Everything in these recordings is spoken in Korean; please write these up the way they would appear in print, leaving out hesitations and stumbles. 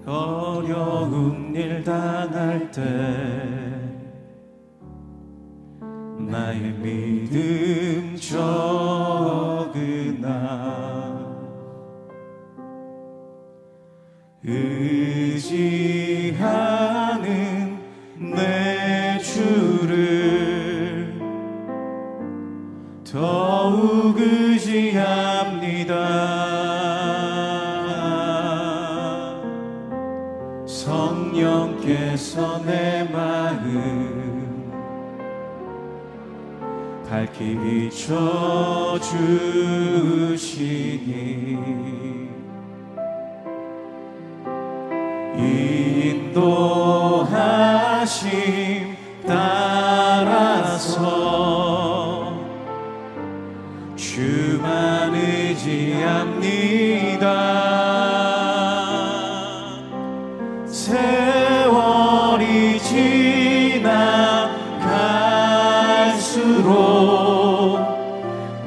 어려운 일 당할 때 나의 믿음 적으나 의지하는 내 주를 더욱 의지합니다. 성령께서 내 마음 밝히 비춰주시니 인도하심 따라서 주만 의지합니다. 세월이 지나갈수록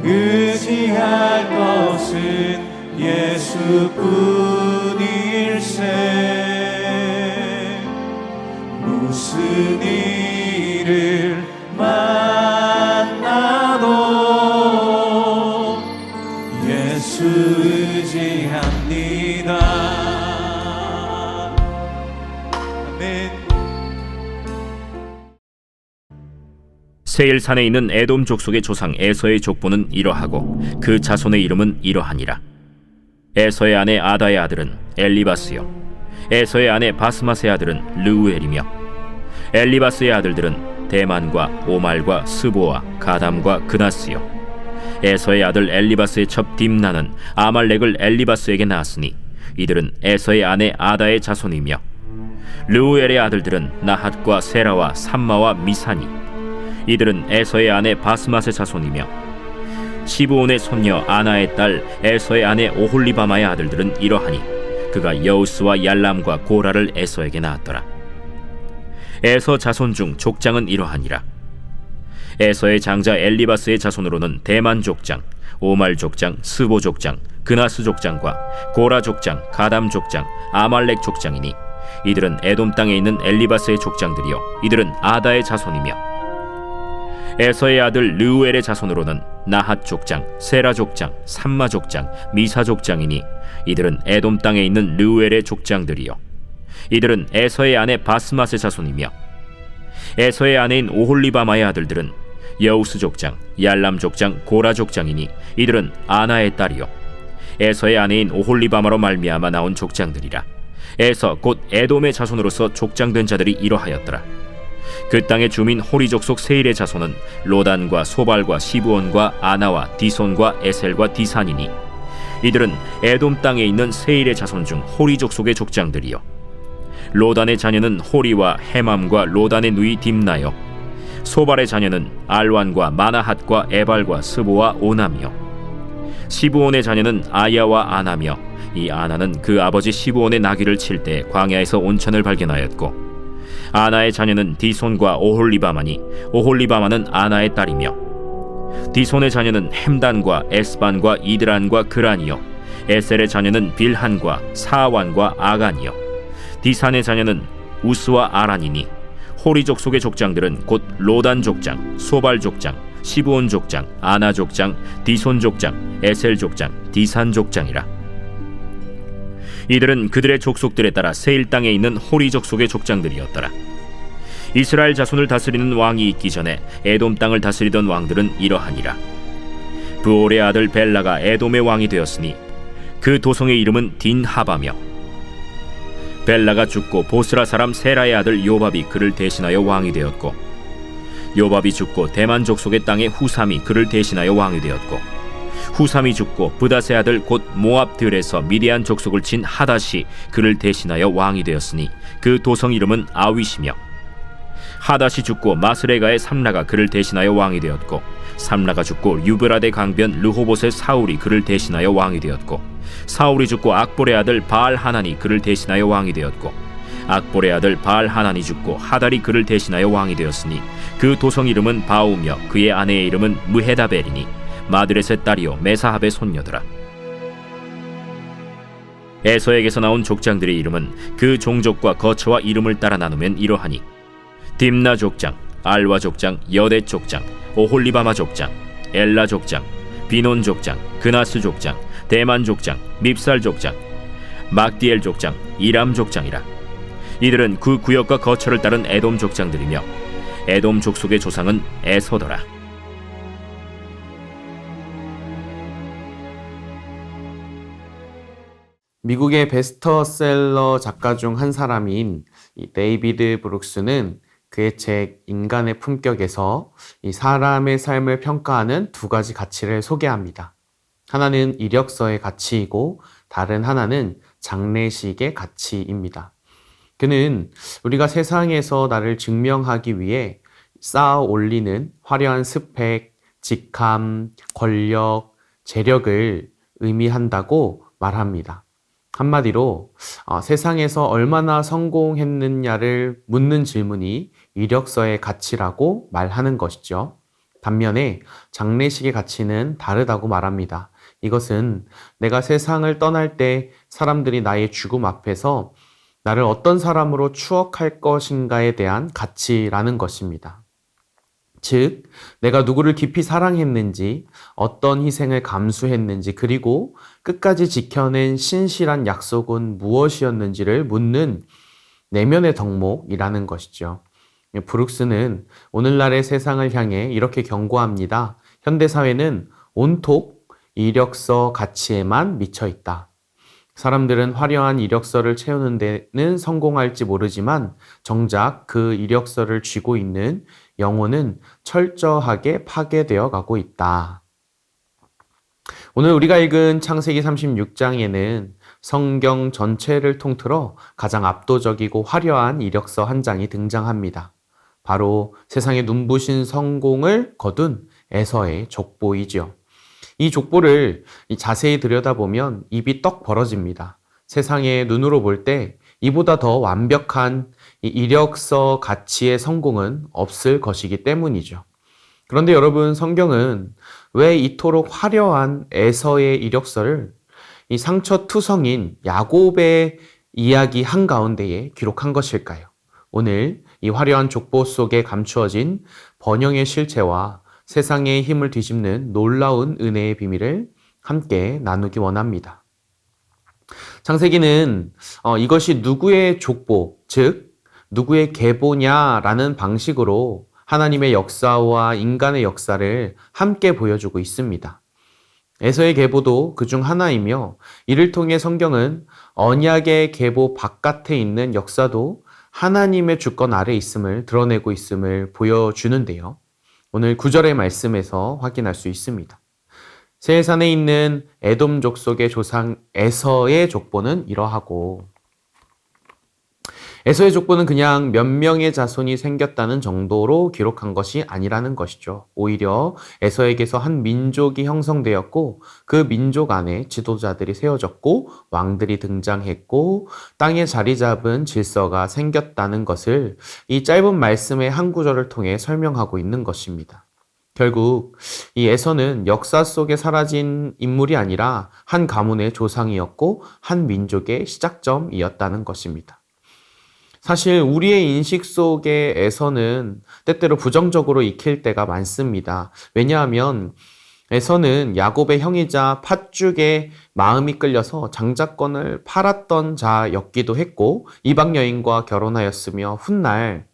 의지할 것은 예수뿐일세. 무슨 일을 만나도 예수 의지합니다. 세일산에 있는 에돔 족속의 조상 에서의 족보는 이러하고 그 자손의 이름은 이러하니라. 에서의 아내 아다의 아들은 엘리바스요, 에서의 아내 바스맛의 아들은 르우엘이며, 엘리바스의 아들들은 대만과 오말과 스보와 가담과 그나스요. 에서의 아들 엘리바스의 첩 딥나는 아말렉을 엘리바스에게 낳았으니 이들은 에서의 아내 아다의 자손이며, 르우엘의 아들들은 나핫과 세라와 삼마와 미사니 이들은 에서의 아내 바스맛의 자손이며, 시브온의 손녀 아나의 딸 에서의 아내 오홀리바마의 아들들은 이러하니 그가 여우스와 얄람과 고라를 에서에게 낳았더라. 에서 자손 중 족장은 이러하니라. 에서의 장자 엘리바스의 자손으로는 대만 족장, 오말 족장, 스보 족장, 그나스 족장과 고라 족장, 가담 족장, 아말렉 족장이니 이들은 에돔 땅에 있는 엘리바스의 족장들이요 이들은 아다의 자손이며, 에서의 아들 르우엘의 자손으로는 나핫 족장, 세라 족장, 삼마 족장, 미사 족장이니 이들은 에돔 땅에 있는 르우엘의 족장들이요 이들은 에서의 아내 바스맛의 자손이며, 에서의 아내인 오홀리바마의 아들들은 여우스 족장, 얄람 족장, 고라 족장이니 이들은 아나의 딸이요 에서의 아내인 오홀리바마로 말미암아 나온 족장들이라. 에서 곧 에돔의 자손으로서 족장된 자들이 이러하였더라. 그 땅의 주민 호리 족속 세일의 자손은 로단과 소발과 시브온과 아나와 디손과 에셀과 디산이니 이들은 에돔 땅에 있는 세일의 자손 중 호리 족속의 족장들이요 로단의 자녀는 호리와 헤맘과 로단의 누이 딥나요, 소발의 자녀는 알완과 마나핫과 에발과 스보와 오남이요, 시브온의 자녀는 아야와 아나며 이 아나는 그 아버지 시브온의 나귀를 칠 때 광야에서 온천을 발견하였고, 아나의 자녀는 디손과 오홀리바마니 오홀리바마는 아나의 딸이며, 디손의 자녀는 햄단과 에스반과 이드란과 그란이요 에셀의 자녀는 빌한과 사완과 아간이요 디산의 자녀는 우스와 아란이니 호리 족속의 족장들은 곧 로단 족장, 소발 족장, 시브온 족장, 아나 족장, 디손 족장, 에셀 족장, 디산 족장이라. 이들은 그들의 족속들에 따라 세일 땅에 있는 호리 족속의 족장들이었더라. 이스라엘 자손을 다스리는 왕이 있기 전에 에돔 땅을 다스리던 왕들은 이러하니라. 브올의 아들 벨라가 에돔의 왕이 되었으니 그 도성의 이름은 딘하바며, 벨라가 죽고 보스라 사람 세라의 아들 요밥이 그를 대신하여 왕이 되었고, 요밥이 죽고 대만 족속의 땅의 후삼이 그를 대신하여 왕이 되었고, 후삼이 죽고 브닷의 아들 곧 모압들에서 미디안 족속을 친 하닷이 그를 대신하여 왕이 되었으니 그 도성 이름은 아윗이며, 하닷이 죽고 마스레가의 삼라가 그를 대신하여 왕이 되었고, 삼라가 죽고 유브라데 강변 르호봇의 사울이 그를 대신하여 왕이 되었고, 사울이 죽고 악볼의 아들 바알 하난이 그를 대신하여 왕이 되었고, 악볼의 아들 바알 하난이 죽고 하달이 그를 대신하여 왕이 되었으니 그 도성 이름은 바우며 그의 아내의 이름은 무헤다벨이니 마드렛의 딸이요 메사합의 손녀더라. 에서에게서 나온 족장들의 이름은 그 종족과 거처와 이름을 따라 나누면 이러하니 딥나 족장, 알와 족장, 여대 족장, 오홀리바마 족장, 엘라 족장, 비논 족장, 그나스 족장, 대만 족장, 밉살 족장, 막디엘 족장, 이람 족장이라. 이들은 그 구역과 거처를 따른 에돔 족장들이며 에돔 족속의 조상은 에서더라. 미국의 베스트셀러 작가 중 한 사람인 이 데이비드 브룩스는 그의 책 인간의 품격에서 이 사람의 삶을 평가하는 두 가지 가치를 소개합니다. 하나는 이력서의 가치이고 다른 하나는 장례식의 가치입니다. 그는 우리가 세상에서 나를 증명하기 위해 쌓아 올리는 화려한 스펙, 직함, 권력, 재력을 의미한다고 말합니다. 한마디로 세상에서 얼마나 성공했느냐를 묻는 질문이 이력서의 가치라고 말하는 것이죠. 반면에 장례식의 가치는 다르다고 말합니다. 이것은 내가 세상을 떠날 때 사람들이 나의 죽음 앞에서 나를 어떤 사람으로 추억할 것인가에 대한 가치라는 것입니다. 즉, 내가 누구를 깊이 사랑했는지, 어떤 희생을 감수했는지, 그리고 끝까지 지켜낸 신실한 약속은 무엇이었는지를 묻는 내면의 덕목이라는 것이죠. 브룩스는 오늘날의 세상을 향해 이렇게 경고합니다. 현대사회는 온통 이력서 가치에만 미쳐 있다. 사람들은 화려한 이력서를 채우는 데는 성공할지 모르지만 정작 그 이력서를 쥐고 있는 영혼은 철저하게 파괴되어 가고 있다. 오늘 우리가 읽은 창세기 36장에는 성경 전체를 통틀어 가장 압도적이고 화려한 이력서 한 장이 등장합니다. 바로 세상에 눈부신 성공을 거둔 에서의 족보이죠. 이 족보를 자세히 들여다보면 입이 떡 벌어집니다. 세상의 눈으로 볼 때 이보다 더 완벽한 이력서 가치의 성공은 없을 것이기 때문이죠. 그런데 여러분, 성경은 왜 이토록 화려한 에서의 이력서를 이 상처투성인 야곱의 이야기 한가운데에 기록한 것일까요? 오늘 이 화려한 족보 속에 감추어진 번영의 실체와 세상의 힘을 뒤집는 놀라운 은혜의 비밀을 함께 나누기 원합니다. 창세기는 이것이 누구의 족보, 즉 누구의 계보냐라는 방식으로 하나님의 역사와 인간의 역사를 함께 보여주고 있습니다. 에서의 계보도 그중 하나이며 이를 통해 성경은 언약의 계보 바깥에 있는 역사도 하나님의 주권 아래 있음을 드러내고 있음을 보여주는데요. 오늘 9절의 말씀에서 확인할 수 있습니다. 세산에 있는 에돔 족속의 조상 에서의 족보는 이러하고, 에서의 족보는 그냥 몇 명의 자손이 생겼다는 정도로 기록한 것이 아니라는 것이죠. 오히려 에서에게서 한 민족이 형성되었고 그 민족 안에 지도자들이 세워졌고 왕들이 등장했고 땅에 자리 잡은 질서가 생겼다는 것을 이 짧은 말씀의 한 구절을 통해 설명하고 있는 것입니다. 결국 이 에서는 역사 속에 사라진 인물이 아니라 한 가문의 조상이었고 한 민족의 시작점이었다는 것입니다. 사실 우리의 인식 속에 에서는 때때로 부정적으로 익힐 때가 많습니다. 왜냐하면 에서는 야곱의 형이자 팥죽에 마음이 끌려서 장자권을 팔았던 자였기도 했고 이방 여인과 결혼하였으며 훗날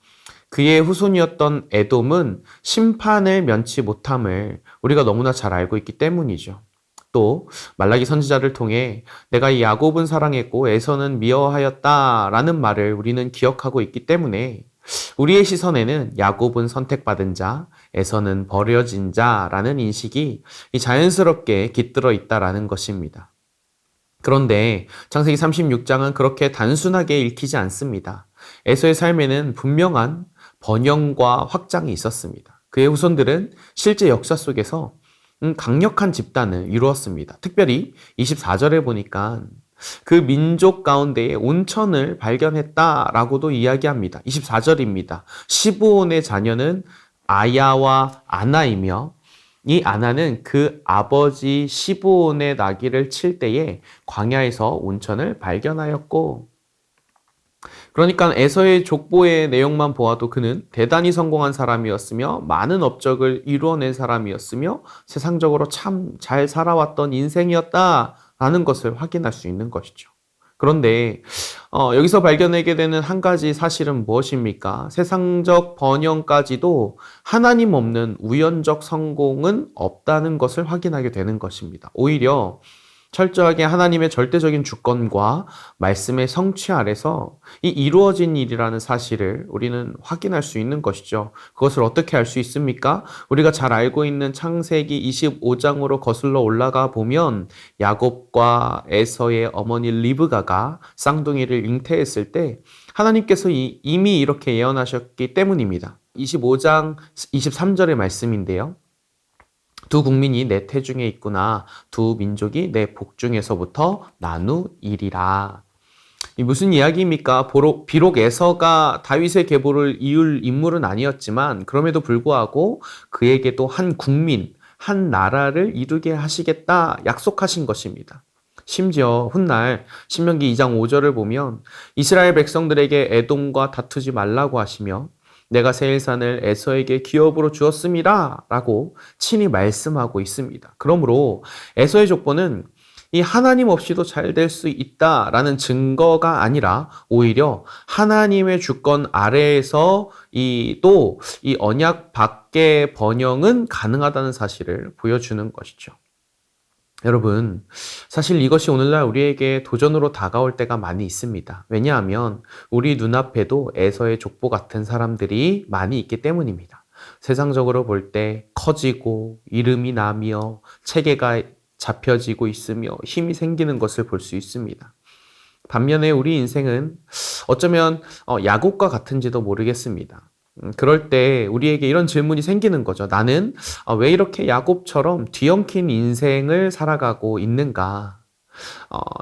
그의 후손이었던 에돔은 심판을 면치 못함을 우리가 너무나 잘 알고 있기 때문이죠. 또 말라기 선지자를 통해 내가 이 야곱은 사랑했고 에서는 미워하였다라는 말을 우리는 기억하고 있기 때문에 우리의 시선에는 야곱은 선택받은 자, 에서는 버려진 자라는 인식이 자연스럽게 깃들어 있다라는 것입니다. 그런데 창세기 36장은 그렇게 단순하게 읽히지 않습니다. 에서의 삶에는 분명한 번영과 확장이 있었습니다. 그의 후손들은 실제 역사 속에서 강력한 집단을 이루었습니다. 특별히 24절에 보니까 그 민족 가운데에 온천을 발견했다라고도 이야기합니다. 24절입니다. 시브온의 자녀는 아야와 아나이며 이 아나는 그 아버지 시브온의 나귀를 칠 때에 광야에서 온천을 발견하였고, 그러니까 에서의 족보의 내용만 보아도 그는 대단히 성공한 사람이었으며 많은 업적을 이루어낸 사람이었으며 세상적으로 참 잘 살아왔던 인생이었다라는 것을 확인할 수 있는 것이죠. 그런데 여기서 발견하게 되는 한 가지 사실은 무엇입니까? 세상적 번영까지도 하나님 없는 우연적 성공은 없다는 것을 확인하게 되는 것입니다. 오히려 철저하게 하나님의 절대적인 주권과 말씀의 성취 아래서 이 이루어진 일이라는 사실을 우리는 확인할 수 있는 것이죠. 그것을 어떻게 알 수 있습니까? 우리가 잘 알고 있는 창세기 25장으로 거슬러 올라가 보면 야곱과 에서의 어머니 리브가가 쌍둥이를 잉태했을 때 하나님께서 이미 이렇게 예언하셨기 때문입니다. 25장 23절의 말씀인데요. 두 국민이 내 태중에 있구나. 두 민족이 내 복중에서부터 나누이리라. 이 무슨 이야기입니까? 비록 에서가 다윗의 계보를 이을 인물은 아니었지만 그럼에도 불구하고 그에게도 한 국민, 한 나라를 이루게 하시겠다 약속하신 것입니다. 심지어 훗날 신명기 2장 5절을 보면 이스라엘 백성들에게 에돔과 다투지 말라고 하시며 내가 세일산을 에서에게 기업으로 주었음이라 라고 친히 말씀하고 있습니다. 그러므로 에서의 족보는 이 하나님 없이도 잘 될 수 있다라는 증거가 아니라 오히려 하나님의 주권 아래에서 이 언약 밖의 번영은 가능하다는 사실을 보여주는 것이죠. 여러분, 사실 이것이 오늘날 우리에게 도전으로 다가올 때가 많이 있습니다. 왜냐하면 우리 눈앞에도 에서의 족보 같은 사람들이 많이 있기 때문입니다. 세상적으로 볼 때 커지고 이름이 나며 체계가 잡혀지고 있으며 힘이 생기는 것을 볼 수 있습니다. 반면에 우리 인생은 어쩌면 야곱과 같은지도 모르겠습니다. 그럴 때 우리에게 이런 질문이 생기는 거죠. 나는 왜 이렇게 야곱처럼 뒤엉킨 인생을 살아가고 있는가?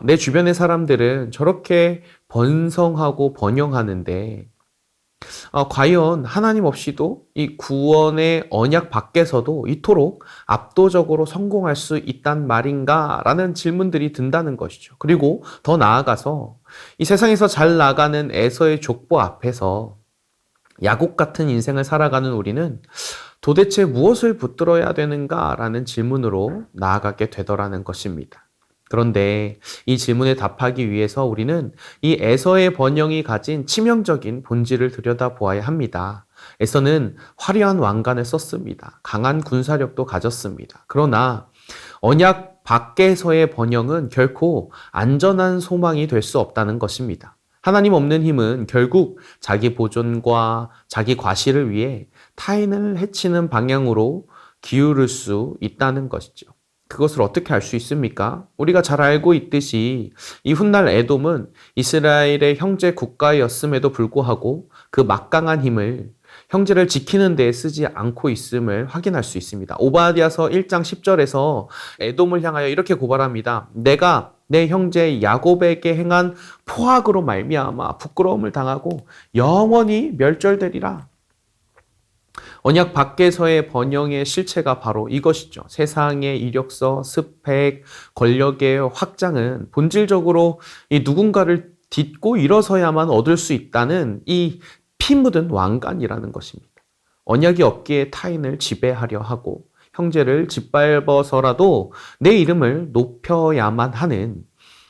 내 주변의 사람들은 저렇게 번성하고 번영하는데 과연 하나님 없이도 이 구원의 언약 밖에서도 이토록 압도적으로 성공할 수 있단 말인가? 라는 질문들이 든다는 것이죠. 그리고 더 나아가서 이 세상에서 잘 나가는 에서의 족보 앞에서 야곱 같은 인생을 살아가는 우리는 도대체 무엇을 붙들어야 되는가라는 질문으로 나아가게 되더라는 것입니다. 그런데 이 질문에 답하기 위해서 우리는 이 에서의 번영이 가진 치명적인 본질을 들여다보아야 합니다. 에서는 화려한 왕관을 썼습니다. 강한 군사력도 가졌습니다. 그러나 언약 밖에서의 번영은 결코 안전한 소망이 될 수 없다는 것입니다. 하나님 없는 힘은 결국 자기 보존과 자기 과시를 위해 타인을 해치는 방향으로 기울을 수 있다는 것이죠. 그것을 어떻게 알 수 있습니까? 우리가 잘 알고 있듯이 이 훗날 에돔은 이스라엘의 형제 국가였음에도 불구하고 그 막강한 힘을 형제를 지키는 데 쓰지 않고 있음을 확인할 수 있습니다. 오바댜서 1장 10절에서 에돔을 향하여 이렇게 고발합니다. 내가 내 형제 야곱에게 행한 포악으로 말미암아 부끄러움을 당하고 영원히 멸절되리라. 언약 밖에서의 번영의 실체가 바로 이것이죠. 세상의 이력서, 스펙, 권력의 확장은 본질적으로 이 누군가를 딛고 일어서야만 얻을 수 있다는 이 피 묻은 왕관이라는 것입니다. 언약이 없기에 타인을 지배하려 하고 형제를 짓밟아서라도 내 이름을 높여야만 하는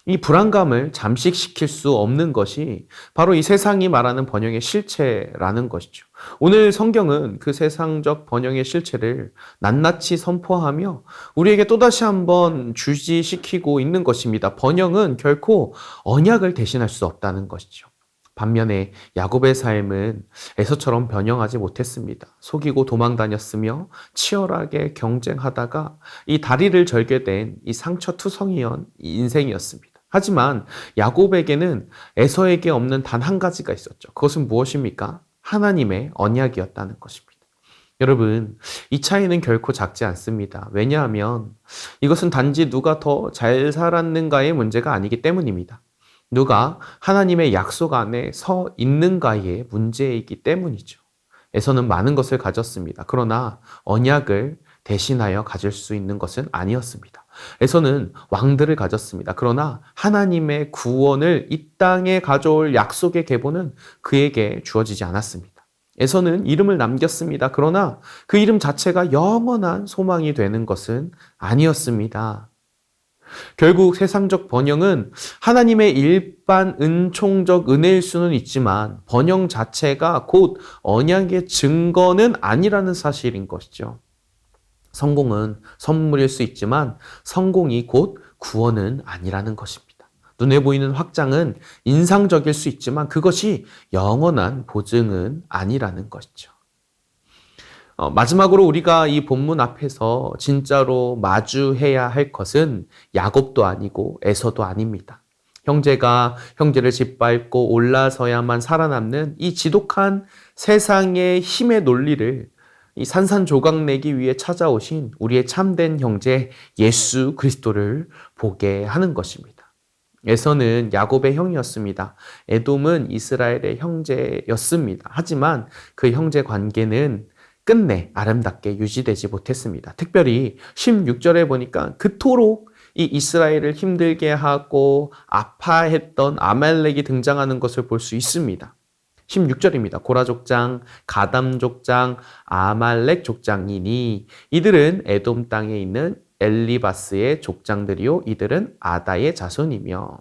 이 불안감을 잠식시킬 수 없는 것이 바로 이 세상이 말하는 번영의 실체라는 것이죠. 오늘 성경은 그 세상적 번영의 실체를 낱낱이 선포하며 우리에게 또다시 한번 주지시키고 있는 것입니다. 번영은 결코 언약을 대신할 수 없다는 것이죠. 반면에 야곱의 삶은 에서처럼 변형하지 못했습니다. 속이고 도망다녔으며 치열하게 경쟁하다가 이 다리를 절게 된 이 상처투성이한 인생이었습니다. 하지만 야곱에게는 에서에게 없는 단 한 가지가 있었죠. 그것은 무엇입니까? 하나님의 언약이었다는 것입니다. 여러분, 이 차이는 결코 작지 않습니다. 왜냐하면 이것은 단지 누가 더 잘 살았는가의 문제가 아니기 때문입니다. 누가 하나님의 약속 안에 서 있는가의 문제이기 때문이죠. 에서는 많은 것을 가졌습니다. 그러나 언약을 대신하여 가질 수 있는 것은 아니었습니다. 에서는 왕들을 가졌습니다. 그러나 하나님의 구원을 이 땅에 가져올 약속의 계보는 그에게 주어지지 않았습니다. 에서는 이름을 남겼습니다. 그러나 그 이름 자체가 영원한 소망이 되는 것은 아니었습니다. 결국 세상적 번영은 하나님의 일반 은총적 은혜일 수는 있지만 번영 자체가 곧 언약의 증거는 아니라는 사실인 것이죠. 성공은 선물일 수 있지만 성공이 곧 구원은 아니라는 것입니다. 눈에 보이는 확장은 인상적일 수 있지만 그것이 영원한 보증은 아니라는 것이죠. 마지막으로 우리가 이 본문 앞에서 진짜로 마주해야 할 것은 야곱도 아니고 에서도 아닙니다. 형제가 형제를 짓밟고 올라서야만 살아남는 이 지독한 세상의 힘의 논리를 이 산산조각 내기 위해 찾아오신 우리의 참된 형제 예수 그리스도를 보게 하는 것입니다. 에서는 야곱의 형이었습니다. 에돔은 이스라엘의 형제였습니다. 하지만 그 형제 관계는 끝내 아름답게 유지되지 못했습니다. 특별히 16절에 보니까 그토록 이 이스라엘을 힘들게 하고 아파했던 아말렉이 등장하는 것을 볼 수 있습니다. 16절입니다. 고라 족장, 가담 족장, 아말렉 족장이니 이들은 에돔 땅에 있는 엘리바스의 족장들이요 이들은 아다의 자손이며.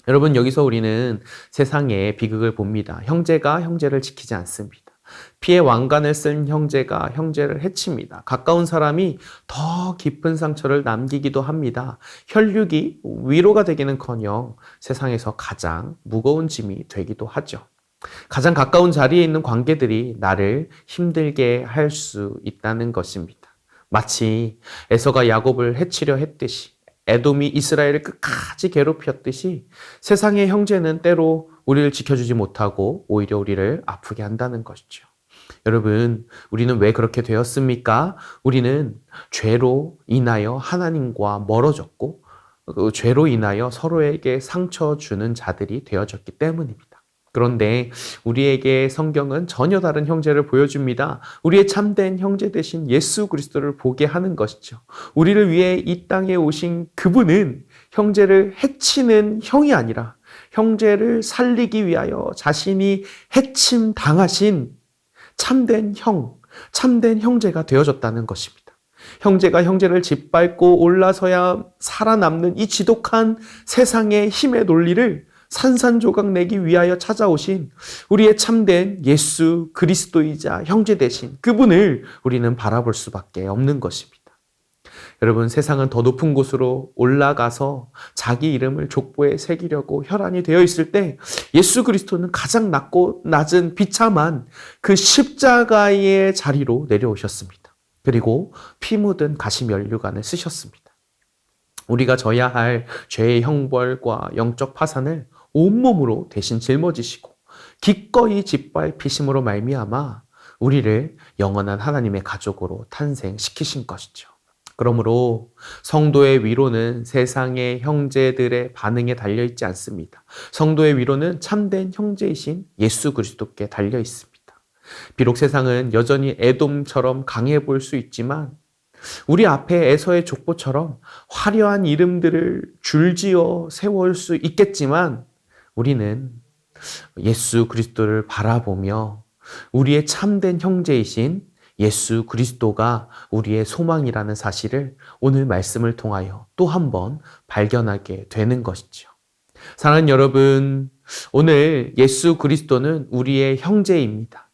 여러분, 여기서 우리는 세상의 비극을 봅니다. 형제가 형제를 지키지 않습니다. 피해 왕관을 쓴 형제가 형제를 해칩니다. 가까운 사람이 더 깊은 상처를 남기기도 합니다. 혈육이 위로가 되기는커녕 세상에서 가장 무거운 짐이 되기도 하죠. 가장 가까운 자리에 있는 관계들이 나를 힘들게 할 수 있다는 것입니다. 마치 에서가 야곱을 해치려 했듯이, 에돔이 이스라엘을 끝까지 괴롭혔듯이 세상의 형제는 때로 우리를 지켜주지 못하고 오히려 우리를 아프게 한다는 것이죠. 여러분, 우리는 왜 그렇게 되었습니까? 우리는 죄로 인하여 하나님과 멀어졌고 그 죄로 인하여 서로에게 상처 주는 자들이 되어졌기 때문입니다. 그런데 우리에게 성경은 전혀 다른 형제를 보여줍니다. 우리의 참된 형제 되신 예수 그리스도를 보게 하는 것이죠. 우리를 위해 이 땅에 오신 그분은 형제를 해치는 형이 아니라 형제를 살리기 위하여 자신이 해침 당하신 참된 형, 참된 형제가 되어졌다는 것입니다. 형제가 형제를 짓밟고 올라서야 살아남는 이 지독한 세상의 힘의 논리를 산산조각 내기 위하여 찾아오신 우리의 참된 예수 그리스도이자 형제 되신 그분을 우리는 바라볼 수밖에 없는 것입니다. 여러분, 세상은 더 높은 곳으로 올라가서 자기 이름을 족보에 새기려고 혈안이 되어 있을 때 예수 그리스도는 가장 낮고 낮은 비참한 그 십자가의 자리로 내려오셨습니다. 그리고 피 묻은 가시면류관을 쓰셨습니다. 우리가 져야 할 죄의 형벌과 영적 파산을 온몸으로 대신 짊어지시고 기꺼이 짓밟히심으로 말미암아 우리를 영원한 하나님의 가족으로 탄생시키신 것이죠. 그러므로 성도의 위로는 세상의 형제들의 반응에 달려있지 않습니다. 성도의 위로는 참된 형제이신 예수 그리스도께 달려 있습니다. 비록 세상은 여전히 에돔처럼 강해 보일 수 있지만 우리 앞에 에서의 족보처럼 화려한 이름들을 줄지어 세울 수 있겠지만 우리는 예수 그리스도를 바라보며 우리의 참된 형제이신 예수 그리스도가 우리의 소망이라는 사실을 오늘 말씀을 통하여 또 한 번 발견하게 되는 것이죠. 사랑하는 여러분, 오늘 예수 그리스도는 우리의 형제입니다.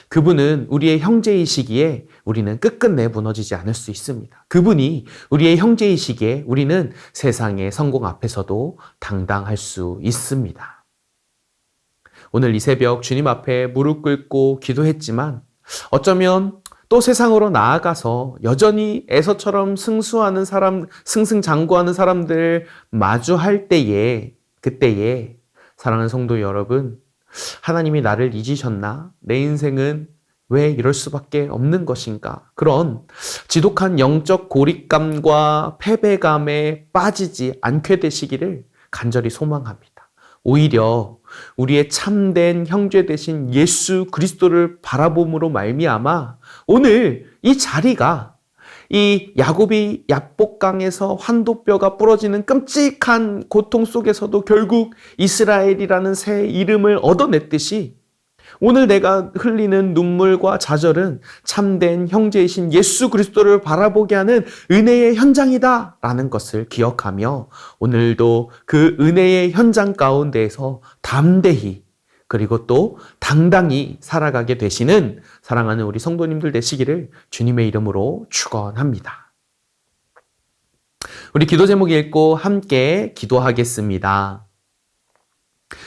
그분은 우리의 형제이시기에 우리는 끝끝내 무너지지 않을 수 있습니다. 그분이 우리의 형제이시기에 우리는 세상의 성공 앞에서도 당당할 수 있습니다. 오늘 이 새벽 주님 앞에 무릎 꿇고 기도했지만 어쩌면 또 세상으로 나아가서 여전히 에서처럼 승수하는 사람, 승승장구하는 사람들을 마주할 때에, 그때에 사랑하는 성도 여러분, 하나님이 나를 잊으셨나? 내 인생은 왜 이럴 수밖에 없는 것인가? 그런 지독한 영적 고립감과 패배감에 빠지지 않게 되시기를 간절히 소망합니다. 오히려 우리의 참된 형제 되신 예수 그리스도를 바라봄으로 말미암아 오늘 이 자리가 이 야곱이 야복강에서 환도뼈가 부러지는 끔찍한 고통 속에서도 결국 이스라엘이라는 새 이름을 얻어냈듯이 오늘 내가 흘리는 눈물과 좌절은 참된 형제이신 예수 그리스도를 바라보게 하는 은혜의 현장이다 라는 것을 기억하며 오늘도 그 은혜의 현장 가운데에서 담대히 그리고 또 당당히 살아가게 되시는 사랑하는 우리 성도님들 되시기를 주님의 이름으로 축원합니다. 우리 기도 제목 읽고 함께 기도하겠습니다.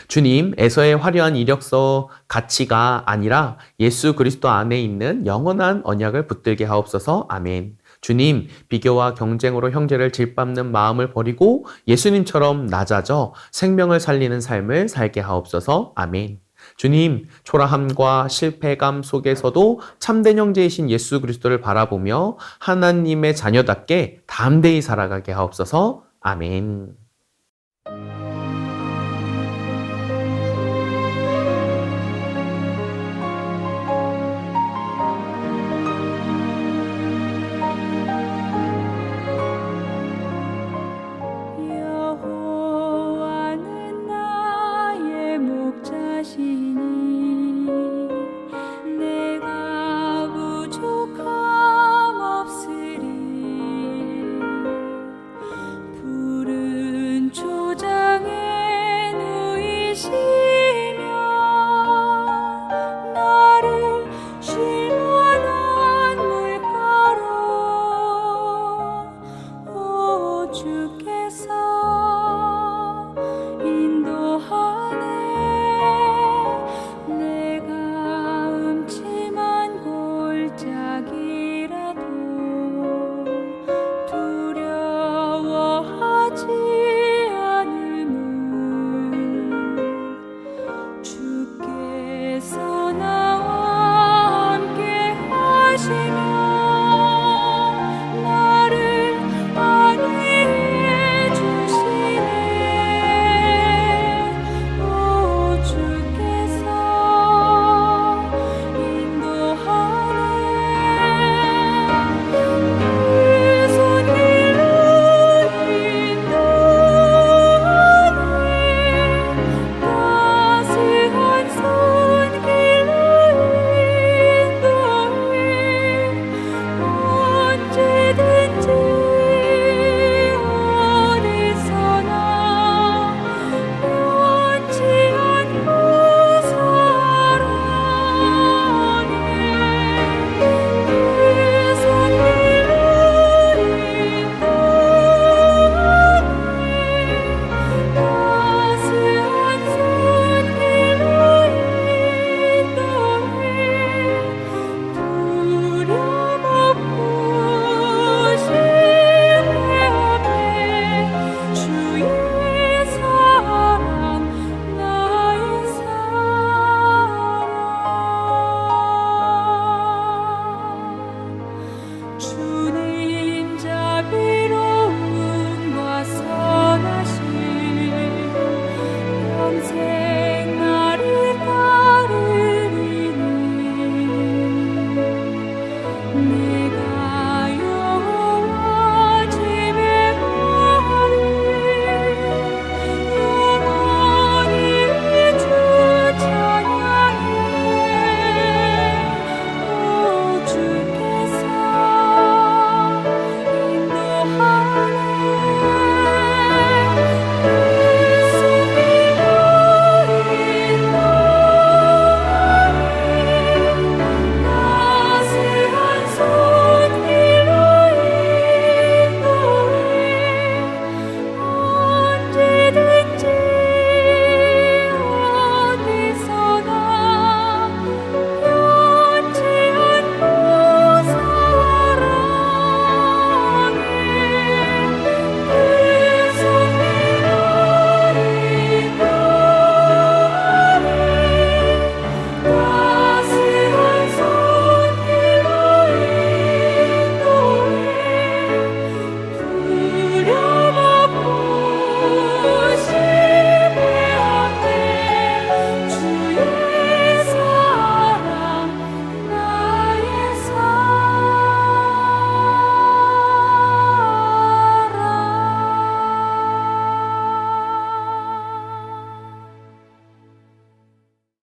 주님, 에서의 화려한 이력서 가치가 아니라 예수 그리스도 안에 있는 영원한 언약을 붙들게 하옵소서. 아멘. 주님, 비교와 경쟁으로 형제를 질밟는 마음을 버리고 예수님처럼 낮아져 생명을 살리는 삶을 살게 하옵소서. 아멘. 주님, 초라함과 실패감 속에서도 참된 형제이신 예수 그리스도를 바라보며 하나님의 자녀답게 담대히 살아가게 하옵소서. 아멘.